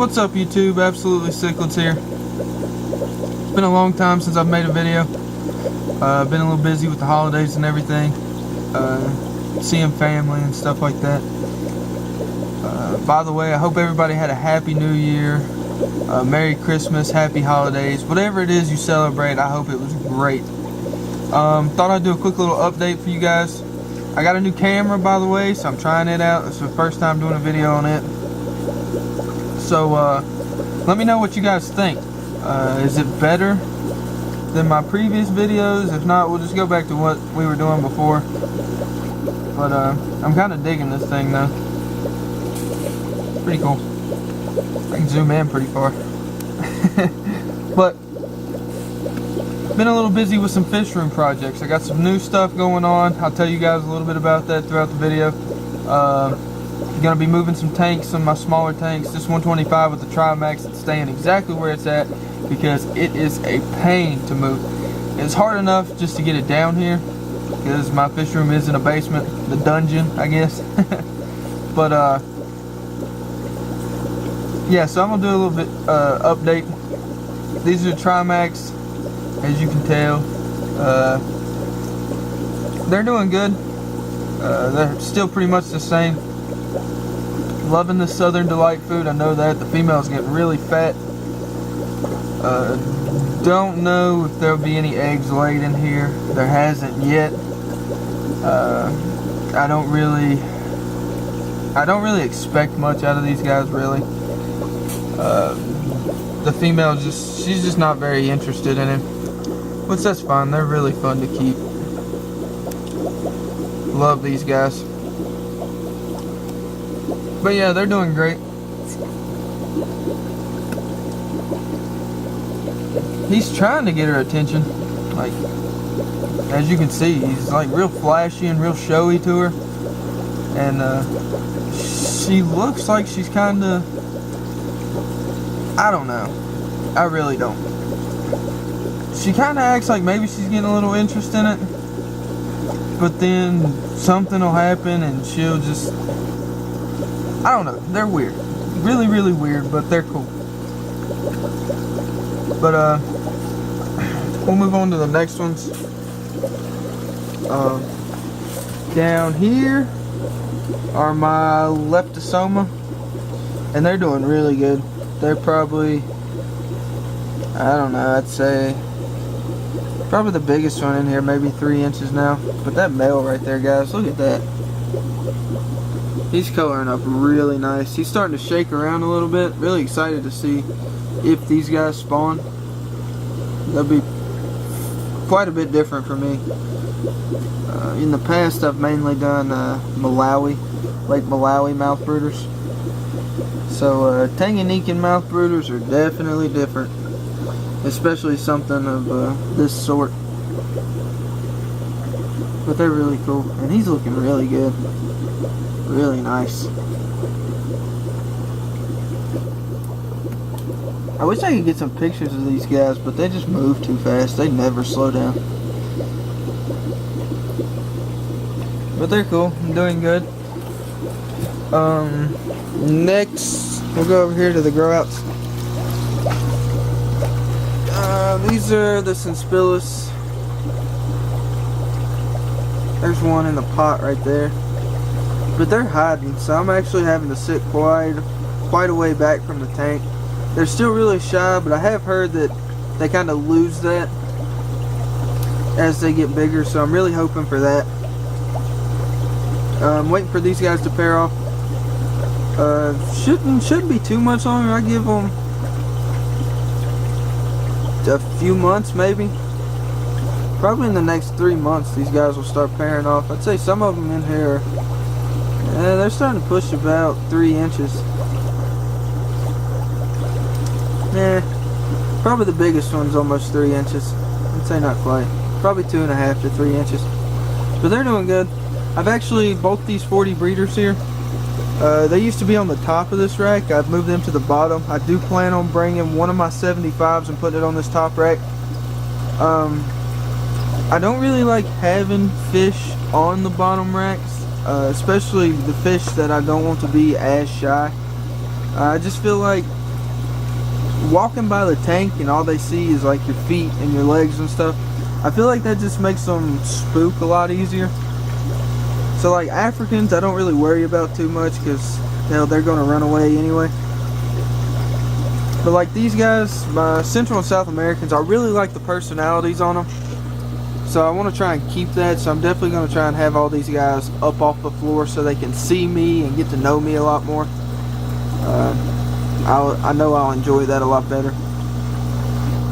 What's up YouTube, Absolutely Cichlids here. It's been a long time since I've made a video. Been a little busy with the holidays and everything. Seeing family and stuff like that. By the way, I hope everybody had a happy new year. Merry Christmas, happy holidays. Whatever it is you celebrate, I hope it was great. Thought I'd do a quick little update for you guys. I got a new camera, by the way, so I'm trying it out. It's the first time doing a video on it. So let me know what you guys think. Is it better than my previous videos? If not, we'll just go back to what we were doing before. But I'm kind of digging this thing though. Pretty cool. I can zoom in pretty far. But been a little busy with some fish room projects. I got some new stuff going on. I'll tell you guys a little bit about that throughout the video. Gonna be moving some tanks, some of my smaller tanks. This 125 with the Trimax, it's staying exactly where it's at because it is a pain to move. It's hard enough just to get it down here because my fish room is in a basement, the dungeon, I guess. But yeah, so I'm gonna do a little bit update. These are Trimax, as you can tell. They're doing good. They're still pretty much the same. Loving the Southern Delight food, I know that. The female's getting really fat. Don't know if there'll be any eggs laid in here. There hasn't yet. I don't really really expect much out of these guys, really. The female she's just not very interested in him. Which that's fine, they're really fun to keep. Love these guys. But yeah, they're doing great. He's trying to get her attention. Like, as you can see, he's like real flashy and real showy to her. And she looks like she's kind of, I don't know. I really don't. She kind of acts like maybe she's getting a little interest in it. But then something will happen and she'll just, I don't know, they're weird. Really, really weird, but they're cool. But we'll move on to the next ones. Down here are my leptosoma, and they're doing really good. They're probably, I don't know, I'd say probably the biggest one in here, maybe 3 inches now. But that male right there, guys, look at that. He's coloring up really nice. He's starting to shake around a little bit. Really excited to see if these guys spawn. They'll be quite a bit different for me. In the past, I've mainly done Lake Malawi mouth brooders. So Tanganyika mouth brooders are definitely different, especially something of this sort. But they're really cool, and he's looking really good. Really nice. I wish I could get some pictures of these guys, but they just move too fast. They never slow down. But they're cool. I'm doing good. Next, we'll go over here to the grow outs. These are the Spillos. There's one in the pot right there. But they're hiding, so I'm actually having to sit quite a way back from the tank. They're still really shy, but I have heard that they kind of lose that as they get bigger, so I'm really hoping for that. I'm waiting for these guys to pair off. Shouldn't be too much longer. I give them a few months, maybe. Probably in the next 3 months, these guys will start pairing off. I'd say some of them in here, they're starting to push about 3 inches. Probably the biggest one's almost 3 inches. I'd say not quite. Probably 2.5 to 3 inches. But they're doing good. I've actually, both these 40 breeders here, they used to be on the top of this rack. I've moved them to the bottom. I do plan on bringing one of my 75s and putting it on this top rack. I don't really like having fish on the bottom racks, especially the fish that I don't want to be as shy. I just feel like walking by the tank and all they see is like your feet and your legs and stuff, I feel like that just makes them spook a lot easier. So like Africans, I don't really worry about too much because they're going to run away anyway. But like these guys, my Central and South Americans, I really like the personalities on them. So I want to try and keep that. So I'm definitely going to try and have all these guys up off the floor so they can see me and get to know me a lot more. I know I'll enjoy that a lot better.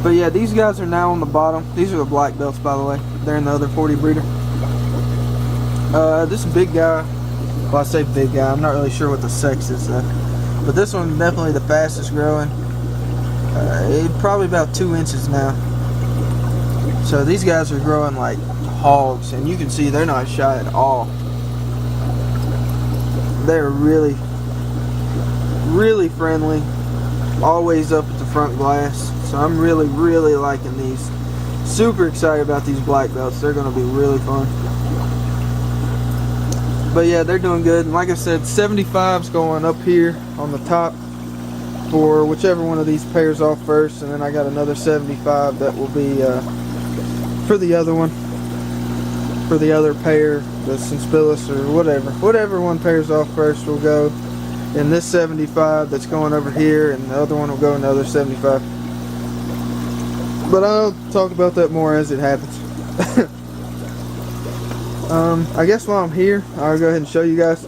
But yeah, these guys are now on the bottom. These are the black belts, by the way. They're in the other 40 breeder. This big guy, well, I say big guy, I'm not really sure what the sex is though. But this one's definitely the fastest growing. Probably about 2 inches now. So these guys are growing like hogs, and you can see they're not shy at all. They're really, really friendly. Always up at the front glass. So I'm really, really liking these. Super excited about these black belts. They're going to be really fun. But yeah, they're doing good. And like I said, 75's going up here on the top for whichever one of these pairs off first. And then I got another 75 that will be for the other one. For the other pair, the Spillos or whatever. Whatever one pairs off first will go in this 75 that's going over here. And the other one will go in the other 75. But I'll talk about that more as it happens. I guess while I'm here, I'll go ahead and show you guys.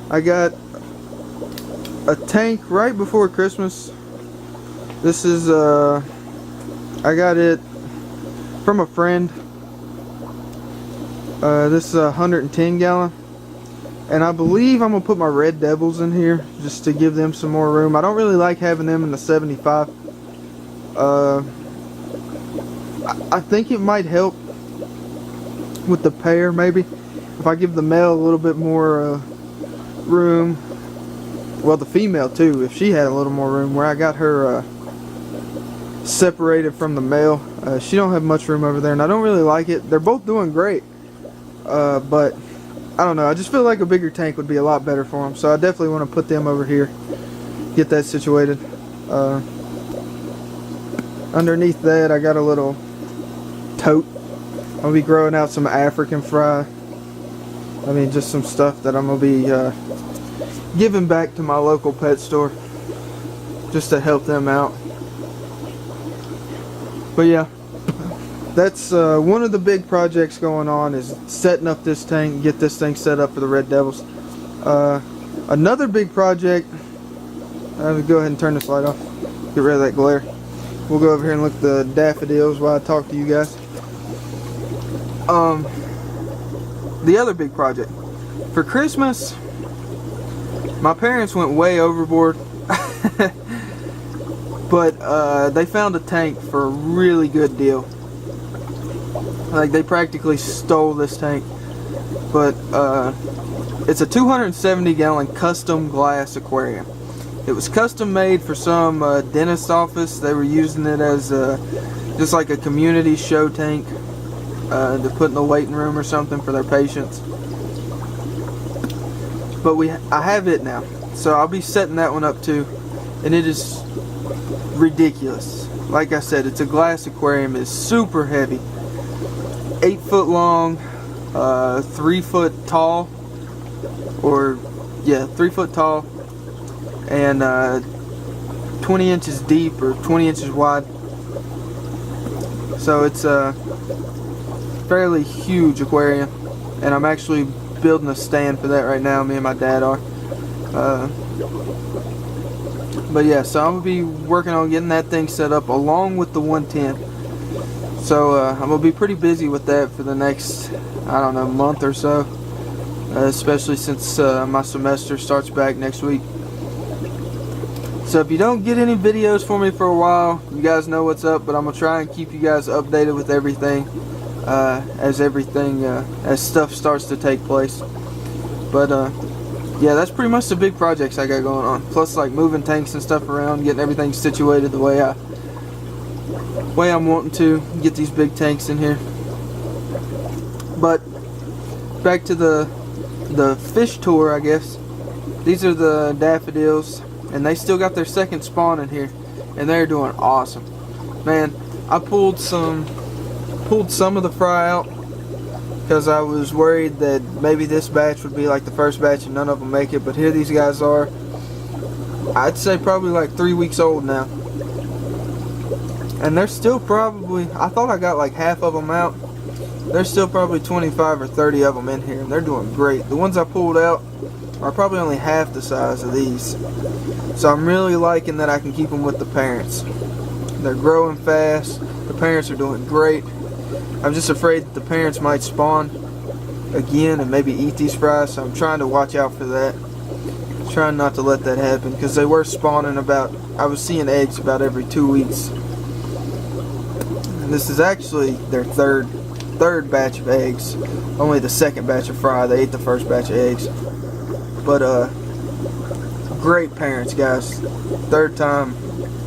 I got a tank right before Christmas. This is, I got it from a friend. This is a 110 gallon. And I believe I'm going to put my red devils in here just to give them some more room. I don't really like having them in the 75. I think it might help with the pair, maybe if I give the male a little bit more room. Well, the female too, if she had a little more room, where I got her separated from the male. She don't have much room over there, and I don't really like it. They're both doing great, but I don't know, I just feel like a bigger tank would be a lot better for them. So I definitely want to put them over here, get that situated. Underneath that, I got a little tote. I'll be growing out some African fry. I mean, just some stuff that I'm going to be giving back to my local pet store just to help them out. But yeah, that's one of the big projects going on, is setting up this tank, get this thing set up for the Red Devils. Another big project, I'll go ahead and turn this light off, get rid of that glare. We'll go over here and look at the daffodils while I talk to you guys. The other big project for Christmas, my parents went way overboard. But they found a tank for a really good deal. Like, they practically stole this tank. But it's a 270 gallon custom glass aquarium. It was custom made for some dentist office. They were using it as just like a community show tank to put in the waiting room or something for their patients. But I have it now, so I'll be setting that one up too, and it is ridiculous. Like I said, it's a glass aquarium. It's super heavy, 8 foot long, 3 foot tall, or yeah, 3 foot tall, and 20 inches deep or 20 inches wide. So it's a fairly huge aquarium, and I'm actually building a stand for that right now. Me and my dad are. But yeah, so I'm gonna be working on getting that thing set up along with the 110. So I'm gonna be pretty busy with that for the next, I don't know, month or so, especially since my semester starts back next week. So if you don't get any videos for me for a while, you guys know what's up, but I'm gonna try and keep you guys updated with everything as stuff starts to take place. But yeah, that's pretty much the big projects I got going on. Plus, like, moving tanks and stuff around, getting everything situated the way I'm wanting to get these big tanks in here. But back to the fish tour, I guess. These are the daffodils, and they still got their second spawn in here. and they're doing awesome. Man, I pulled some of the fry out because I was worried that maybe this batch would be like the first batch and none of them make it, but here these guys are. I'd say probably like 3 weeks old now, and they're still probably, I thought I got like half of them out. There's still probably 25 or 30 of them in here, and they're doing great. The ones I pulled out are probably only half the size of these, so I'm really liking that I can keep them with the parents. They're growing fast, the parents are doing great. I'm just afraid that the parents might spawn again and maybe eat these fries, so I'm trying to watch out for that. Trying not to let that happen, because they were spawning I was seeing eggs about every 2 weeks. And this is actually their third batch of eggs. Only the second batch of fry. They ate the first batch of eggs. But great parents, guys. Third time,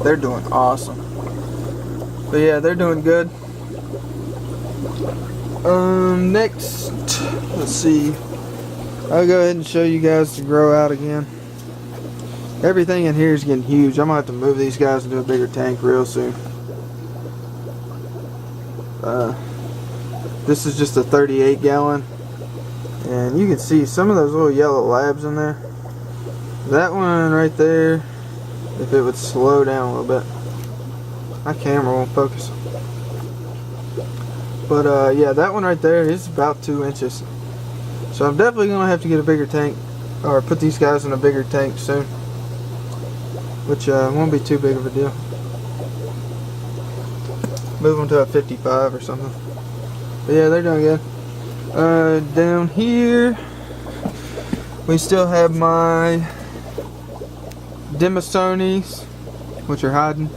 they're doing awesome. But yeah, they're doing good. Next, let's see. I'll go ahead and show you guys the grow out again. Everything in here is getting huge. I'm gonna have to move these guys into a bigger tank real soon. This is just a 38 gallon, and you can see some of those little yellow labs in there. That one right there, if it would slow down a little bit. My camera won't focus. But yeah, that one right there is about 2 inches. So I'm definitely going to have to get a bigger tank, or put these guys in a bigger tank soon. Which won't be too big of a deal. Move them to a 55 or something. But yeah, they're doing good. Down here, we still have my Demisonis, which are hiding,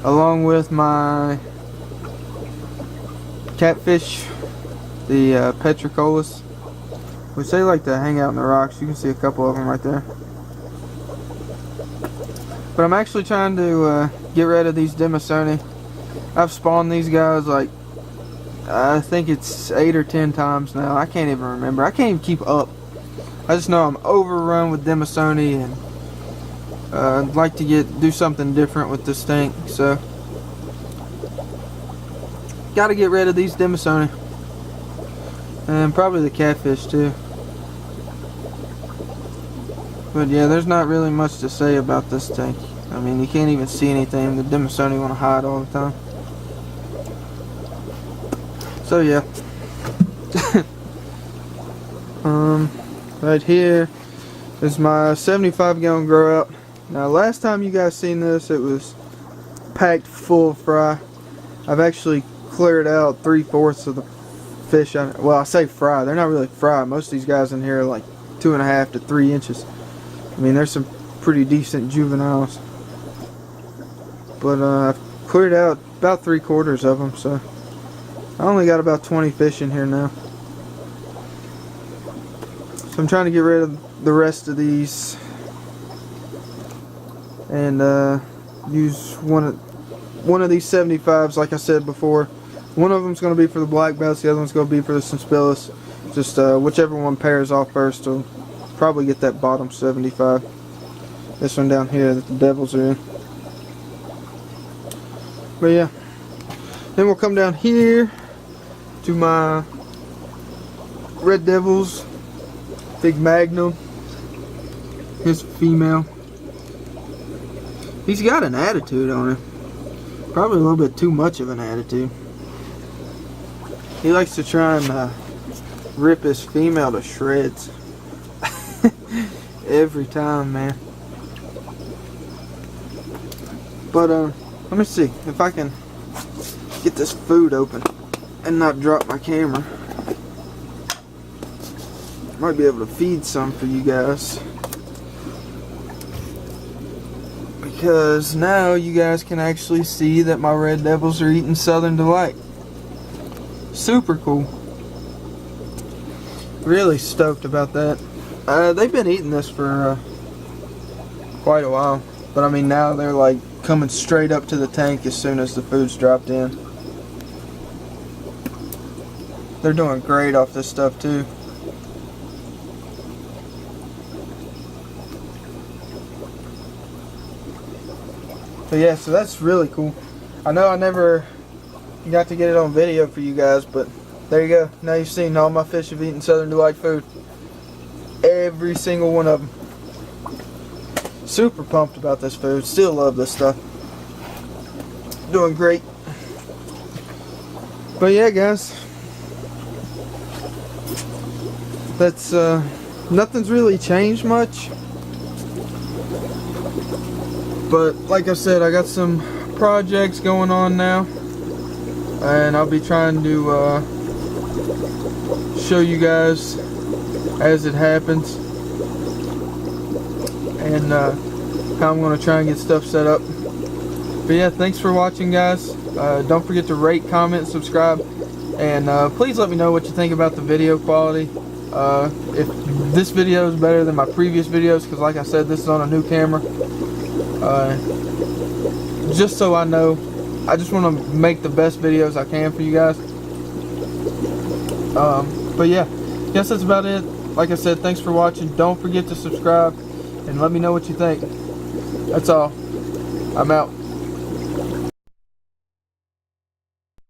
along with my catfish, the Petricolas, which they like to hang out in the rocks. You can see a couple of them right there. But I'm actually trying to get rid of these Demisoni. I've spawned these guys like, I think it's 8 or 10 times now. I can't even remember. I can't even keep up. I just know I'm overrun with Demisoni, and I'd like to do something different with this tank. So, got to get rid of these Demisoni. And probably the catfish too. But yeah, there's not really much to say about this tank. I mean, you can't even see anything. The Demisoni want to hide all the time. So yeah. Right here is my 75 gallon grow out. Now last time you guys seen this, it was packed full of fry. I've actually cleared out 3/4 of the fish. Well, I say fry, they're not really fry. Most of these guys in here are like 2.5 to 3 inches. I mean, there's some pretty decent juveniles. But I've cleared out about 3/4 of them, so I only got about 20 fish in here now. So I'm trying to get rid of the rest of these and use one of these 75s, like I said before. One of them's going to be for the black belts, the other one's going to be for the Spillos. Just whichever one pairs off first will probably get that bottom 75. This one down here that the devils are in. But yeah, then we'll come down here to my red devils, big magnum. His female. He's got an attitude on him. Probably a little bit too much of an attitude. He likes to try and rip his female to shreds. Every time, man. But let me see if I can get this food open and not drop my camera. Might be able to feed some for you guys, because now you guys can actually see that my red devils are eating Southern Delight. Super cool. Really stoked about that. They've been eating this for quite a while, but I mean now they're like coming straight up to the tank as soon as the food's dropped in. They're doing great off this stuff too. But yeah, so that's really cool. I know I never got to get it on video for you guys, but there you go. Now you've seen all my fish have eaten Southern Delight food. Every single one of them. Super pumped about this food. Still love this stuff. Doing great. But yeah, guys, that's nothing's really changed much. But like I said, I got some projects going on now, and I'll be trying to show you guys as it happens, and how I'm going to try and get stuff set up. But yeah, thanks for watching, guys. Don't forget to rate, comment, subscribe, and please let me know what you think about the video quality. If this video is better than my previous videos, because like I said, this is on a new camera. Just so I know, I just want to make the best videos I can for you guys. But yeah, guess that's about it. Like I said, thanks for watching. Don't forget to subscribe and let me know what you think. That's all. I'm out.